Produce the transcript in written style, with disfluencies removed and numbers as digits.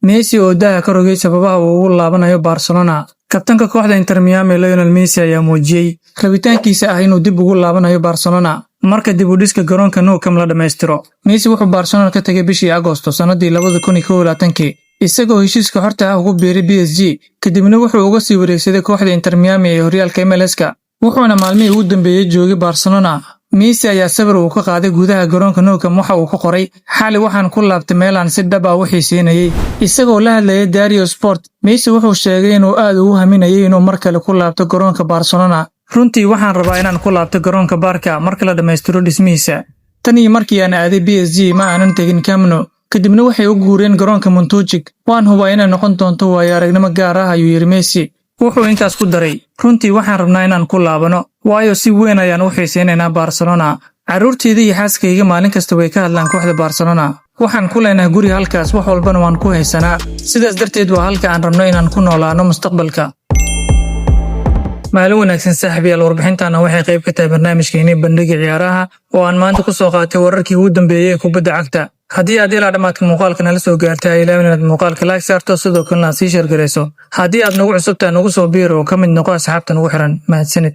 Messi oo daaha ka rogay sababaha uu ugu laabanayo Barcelona. Kabtanka kooxda Inter Miami Lionel Messi ayaa muujiyay rabitaankiisa ah inuu dib ugu laabanayo Barcelona marka dib u dhiska garoonka Nou Camp la dhameystiro. Messi wuxuu Barcelona ka tagay bishii Agoosto sanadii 2021 isagoo heshiiska xorta ah ugu biiray PSG kadibna wuxuu uga sii wareegsaday kooxda Inter Miami ee horyaalka MLS-ka wuxuuna maalmihii ugu dambeeyay joogay Barcelona. Messi ayaa sawir uu ka qaaday gudaha garoonka Nou Camp waxa uu ku qoray xali waxaan ku laabtay meel aan si dhab ah u xiiseynayay isagoo la hadlayay Diario Sport. Messi wuxuu sheegay inuu aad ugu haminayay inuu mar kale ku laabto garoonka Barcelona. Runtii waxaan rabaa inaan ku laabto garoonka Barca marka la dhameystiro dhismihiisa. Tan iyo markii aan aaday PSG ma aanan tagin Camp Nou kadibna waxay u guureen garoonka Montjuic. Waan hubaa inay noqon doonto waayo-aragnimo gaar ah ayuu yiri Messi. Wuxuu intaas ku daray runtii waxaan rabnaa inaan ku laabano waayo si weyn ayaan u xiiseynaynaa Barcelona. Caruurteedii iyo xaaskayga maalin kasta way ka hadlaan kooxda Barcelona. Waxaan ku leenahay guri halkaas wax walbana waan ku haysanaa. Sidaas darteed waa halka aan rabno inaan ku noolaano mustaqbalka. Maalin wanaagsan saaxiibayaal, warbixintaana waxay qayb ka tahay barnaamijkeena bandhiga ciyaaraha oo aan maanta ku soo qaatay wararkii ugu dambeeyay ee kubadda cagta. Haddii aad ilaa dhamaadka muuqaalka nala soo gaartay ilaa inaad muuqaalka like saarto sidoo kalena sii share gareyso. Haddii aad nagu cusubtahay nagu soo biiro oo ka mid noqo asxaabta nagu xiran mahadsanid.